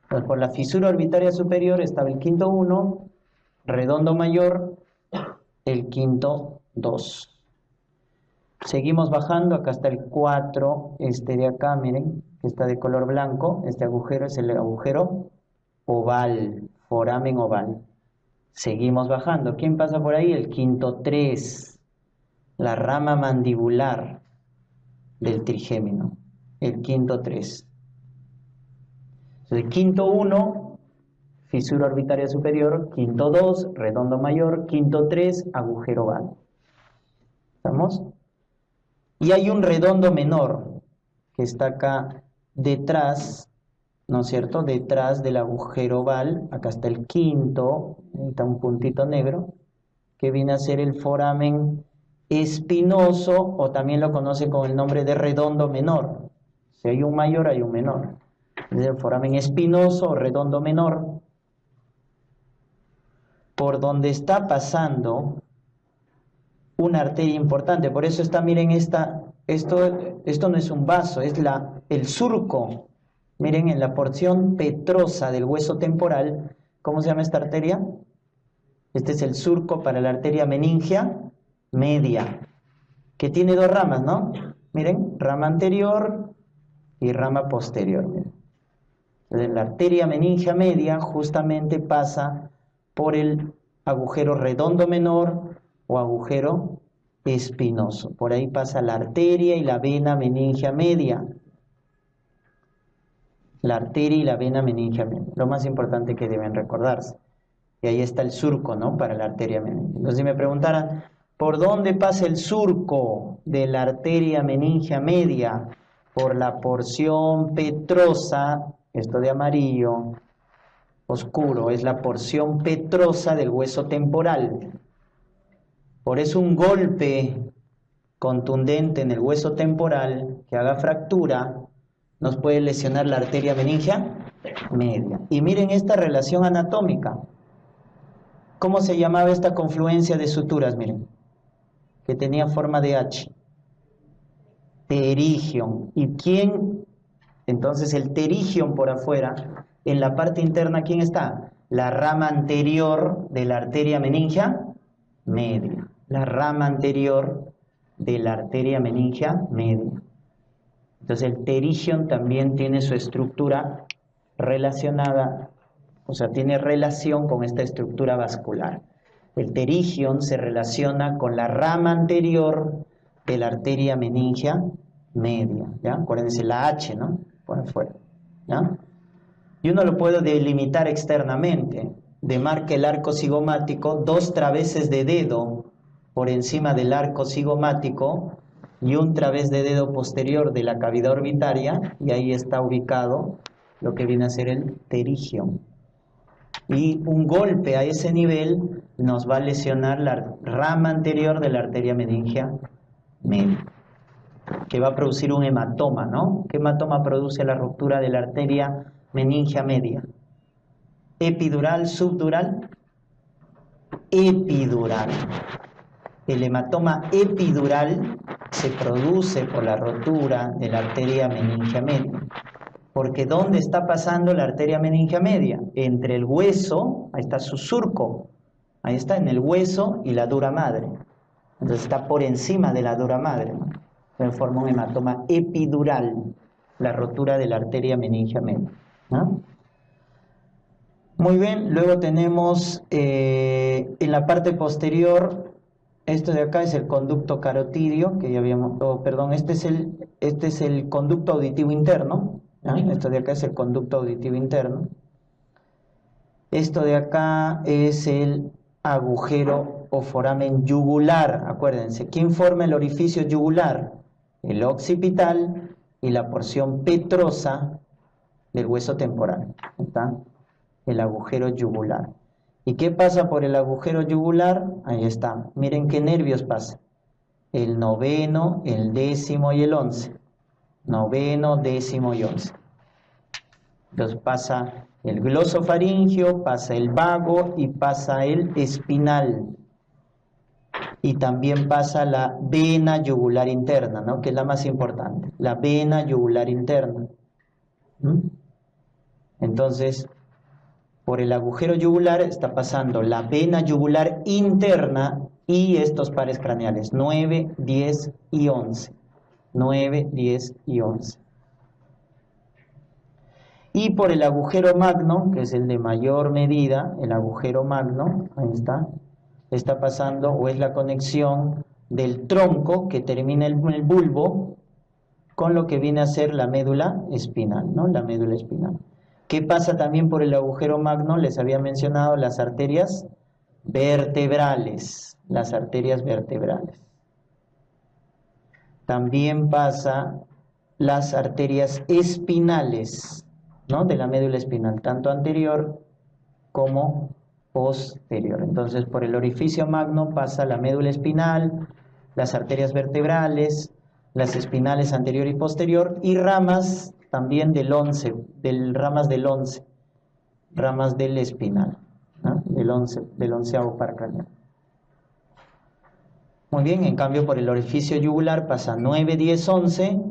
Entonces, por la fisura orbitaria superior estaba el quinto 1, redondo mayor, el quinto 2. Seguimos bajando, acá está el 4, este de acá, miren, que está de color blanco. Este agujero es el agujero oval, foramen oval. Seguimos bajando. ¿Quién pasa por ahí? El quinto 3, la rama mandibular del trigémino, el quinto 3. El quinto 1, fisura orbitaria superior, quinto 2, redondo mayor, quinto 3, agujero oval. ¿Estamos? Y hay un redondo menor, que está acá detrás, ¿no es cierto? Detrás del agujero oval, acá está el quinto, ahí está un puntito negro, que viene a ser el foramen espinoso, o también lo conoce con el nombre de redondo menor. Si hay un mayor, hay un menor. Es el foramen espinoso o redondo menor, por donde está pasando una arteria importante. Por eso está, miren, esto no es un vaso, es el surco. Miren, en la porción petrosa del hueso temporal, ¿cómo se llama esta arteria? Este es el surco para la arteria meningea media, que tiene dos ramas, ¿no? Miren, rama anterior y rama posterior. Miren. Entonces, la arteria meningea media justamente pasa por el agujero redondo menor o agujero espinoso. Por ahí pasa la arteria y la vena meningea media. La arteria y la vena meningea media. Lo más importante que deben recordarse. Y ahí está el surco, ¿no? Para la arteria meningea. Entonces, si me preguntaran, ¿por dónde pasa el surco de la arteria meningea media? Por la porción petrosa, esto de amarillo oscuro, es la porción petrosa del hueso temporal. Por eso un golpe contundente en el hueso temporal que haga fractura nos puede lesionar la arteria meningea media. Y miren esta relación anatómica. ¿Cómo se llamaba esta confluencia de suturas? Miren, que tenía forma de H. Pterigion. ¿Y quién? Entonces el pterigion por afuera, en la parte interna, ¿quién está? La rama anterior de la arteria meningea media. La rama anterior de la arteria meningea media. Entonces el pterigion también tiene su estructura relacionada, o sea, tiene relación con esta estructura vascular. El pterigion se relaciona con la rama anterior de la arteria meningea media, ¿ya? Acuérdense la H, ¿no? Por afuera, ¿ya? Y uno lo puede delimitar externamente. Demarca el arco cigomático, 2 traveses de dedo por encima del arco cigomático y un través de dedo posterior de la cavidad orbitaria, y ahí está ubicado lo que viene a ser el pterigion. Y un golpe a ese nivel nos va a lesionar la rama anterior de la arteria meningea media, que va a producir un hematoma, ¿no? ¿Qué hematoma produce la ruptura de la arteria meningea media? ¿Epidural, subdural? Epidural. El hematoma epidural se produce por la rotura de la arteria meningea media. Porque ¿dónde está pasando la arteria meningea media? Entre el hueso, ahí está su surco, ahí está en el hueso y la dura madre. Entonces está por encima de la dura madre, ¿no? Entonces forma un hematoma epidural, la rotura de la arteria meningea media, ¿no? Muy bien, luego tenemos en la parte posterior, esto de acá es el conducto carotidio, que ya habíamos, perdón, este es el conducto auditivo interno, ¿ya? Esto de acá es el conducto auditivo interno. Esto de acá es el agujero o foramen yugular, acuérdense. ¿Quién forma el orificio yugular? El occipital y la porción petrosa del hueso temporal. ¿Está? El agujero yugular. ¿Y qué pasa por el agujero yugular? Ahí está. Miren qué nervios pasa. El noveno, el 10º y el 11. Noveno, 10º y 11. Entonces pasa el glosofaringio, pasa el vago y pasa el espinal. Y también pasa la vena yugular interna, ¿no? Que es la más importante. La vena yugular interna. Entonces, por el agujero yugular está pasando la vena yugular interna y estos pares craneales, 9, 10 y 11. 9, 10 y 11. Y por el agujero magno, que es el de mayor medida, el agujero magno, ahí está pasando, o es la conexión del tronco que termina el bulbo con lo que viene a ser la médula espinal, ¿no? La médula espinal. ¿Qué pasa también por el agujero magno? Les había mencionado las arterias vertebrales, las arterias vertebrales. También pasa las arterias espinales, ¿no? De la médula espinal, tanto anterior como posterior. Entonces, por el orificio magno pasa la médula espinal, las arterias vertebrales, las espinales anterior y posterior, y ramas también del ramas del espinal, ¿no? Del onceavo par craneal. Muy bien, en cambio por el orificio yugular pasa 9, 10, 11,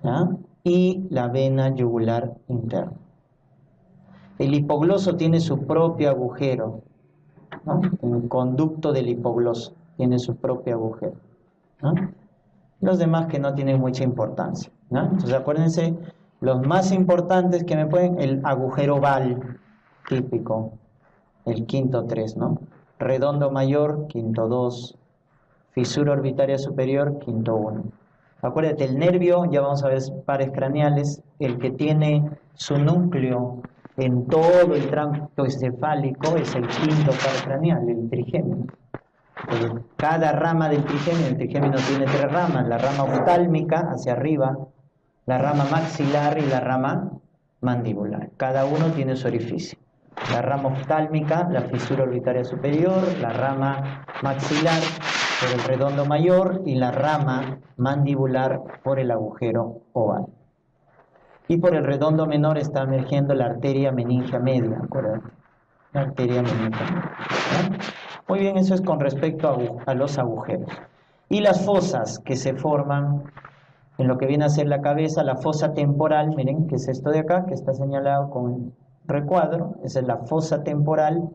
¿ya? Y la vena yugular interna. El hipogloso tiene su propio agujero, ¿no? El conducto del hipogloso tiene su propio agujero, ¿no? Los demás que no tienen mucha importancia, ¿no? Entonces acuérdense, los más importantes que me pueden, el agujero oval típico, el quinto 3, ¿no? Redondo mayor, quinto 2, fisura orbitaria superior, quinto 1. Acuérdate, el nervio, ya vamos a ver pares craneales, el que tiene su núcleo en todo el tracto encefálico es el quinto par craneal, el trigémino. Cada rama del trigémino, el trigémino tiene 3 ramas, la rama oftálmica hacia arriba, la rama maxilar y la rama mandibular. Cada uno tiene su orificio. La rama oftálmica, la fisura orbitaria superior, la rama maxilar por el redondo mayor y la rama mandibular por el agujero oval. Y por el redondo menor está emergiendo la arteria meningia media, acuérdate, la arteria meningia media, ¿no? Muy bien, eso es con respecto a los agujeros. Y las fosas que se forman en lo que viene a ser la cabeza, la fosa temporal, miren, que es esto de acá, que está señalado con el recuadro, esa es la fosa temporal.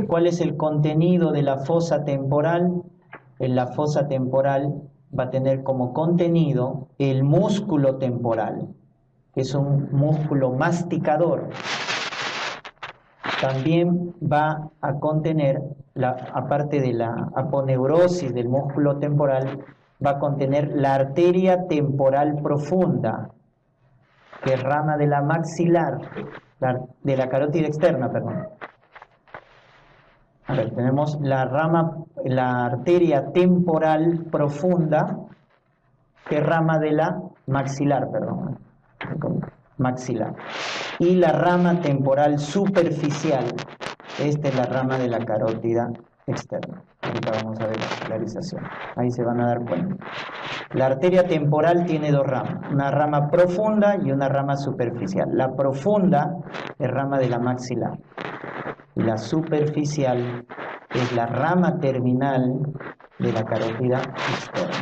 ¿Cuál es el contenido de la fosa temporal? En la fosa temporal va a tener como contenido el músculo temporal, que es un músculo masticador. También va a contener, aparte de la aponeurosis del músculo temporal, va a contener la arteria temporal profunda, que es rama de la maxilar, de la carótida externa, perdón. A ver, tenemos la arteria temporal profunda, que es rama de la maxilar, perdón, maxilar. Y la rama temporal superficial, esta es la rama de la carótida externa. Ahorita vamos a ver la clarización, ahí se van a dar cuenta. La arteria temporal tiene 2 ramas, una rama profunda y una rama superficial. La profunda es rama de la maxilar y la superficial es la rama terminal de la carótida externa.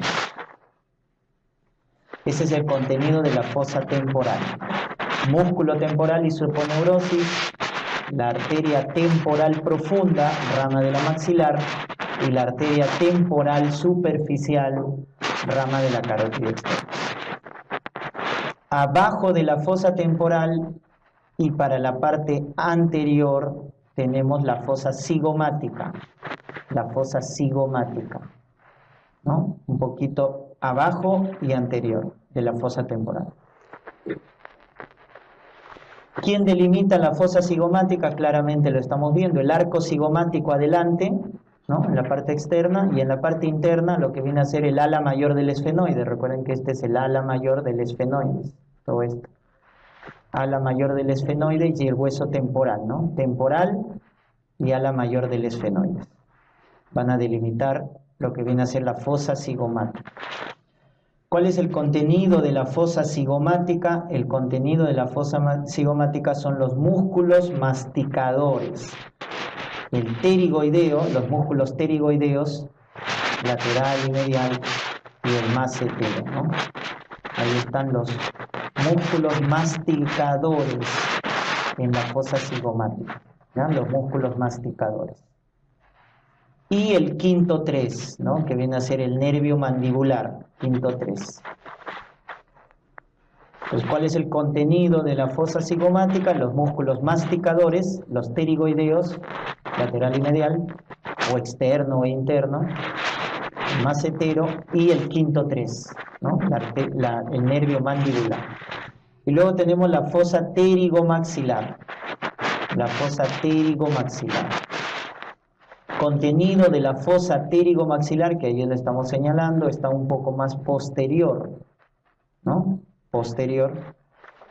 Ese es el contenido de la fosa temporal. Músculo temporal y su aponeurosis, la arteria temporal profunda, rama de la maxilar, y la arteria temporal superficial, rama de la carótida externa. Abajo de la fosa temporal y para la parte anterior tenemos la fosa cigomática, ¿no? Un poquito abajo y anterior de la fosa temporal. ¿Quién delimita la fosa cigomática? Claramente lo estamos viendo, el arco cigomático adelante, ¿no? En la parte externa, y en la parte interna lo que viene a ser el ala mayor del esfenoide. Recuerden que este es el ala mayor del esfenoide, todo esto. Ala mayor del esfenoide y el hueso temporal, ¿no? Temporal y ala mayor del esfenoide. Van a delimitar lo que viene a ser la fosa cigomática. ¿Cuál es el contenido de la fosa cigomática? El contenido de la fosa cigomática son los músculos masticadores. El pterigoideo, los músculos pterigoideos, lateral y medial, y el macetero, ¿no? Ahí están los músculos masticadores en la fosa cigomática, ¿ya? Los músculos masticadores. Y el quinto 3, ¿no? Que viene a ser el nervio mandibular, quinto 3. Pues, ¿cuál es el contenido de la fosa cigomática? Los músculos masticadores, los pterigoideos, lateral y medial, o externo e interno, macetero, y el quinto 3, ¿no? El nervio mandibular. Y luego tenemos la fosa pterigomaxilar, Contenido de la fosa pterigomaxilar, que ahí le estamos señalando, está un poco más posterior, ¿no? Posterior,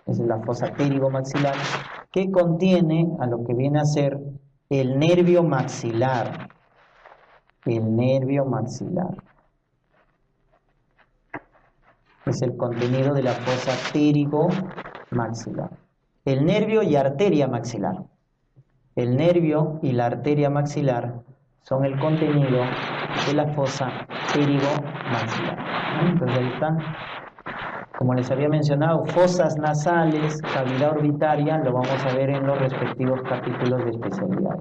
esa es la fosa pterigomaxilar, que contiene a lo que viene a ser el nervio maxilar. El nervio maxilar es el contenido de la fosa pterigomaxilar. El nervio y arteria maxilar. El nervio y la arteria maxilar son el contenido de la fosa pterigomaxilar. Entonces ahí están. Como les había mencionado, fosas nasales, cavidad orbitaria, lo vamos a ver en los respectivos capítulos de especialidad.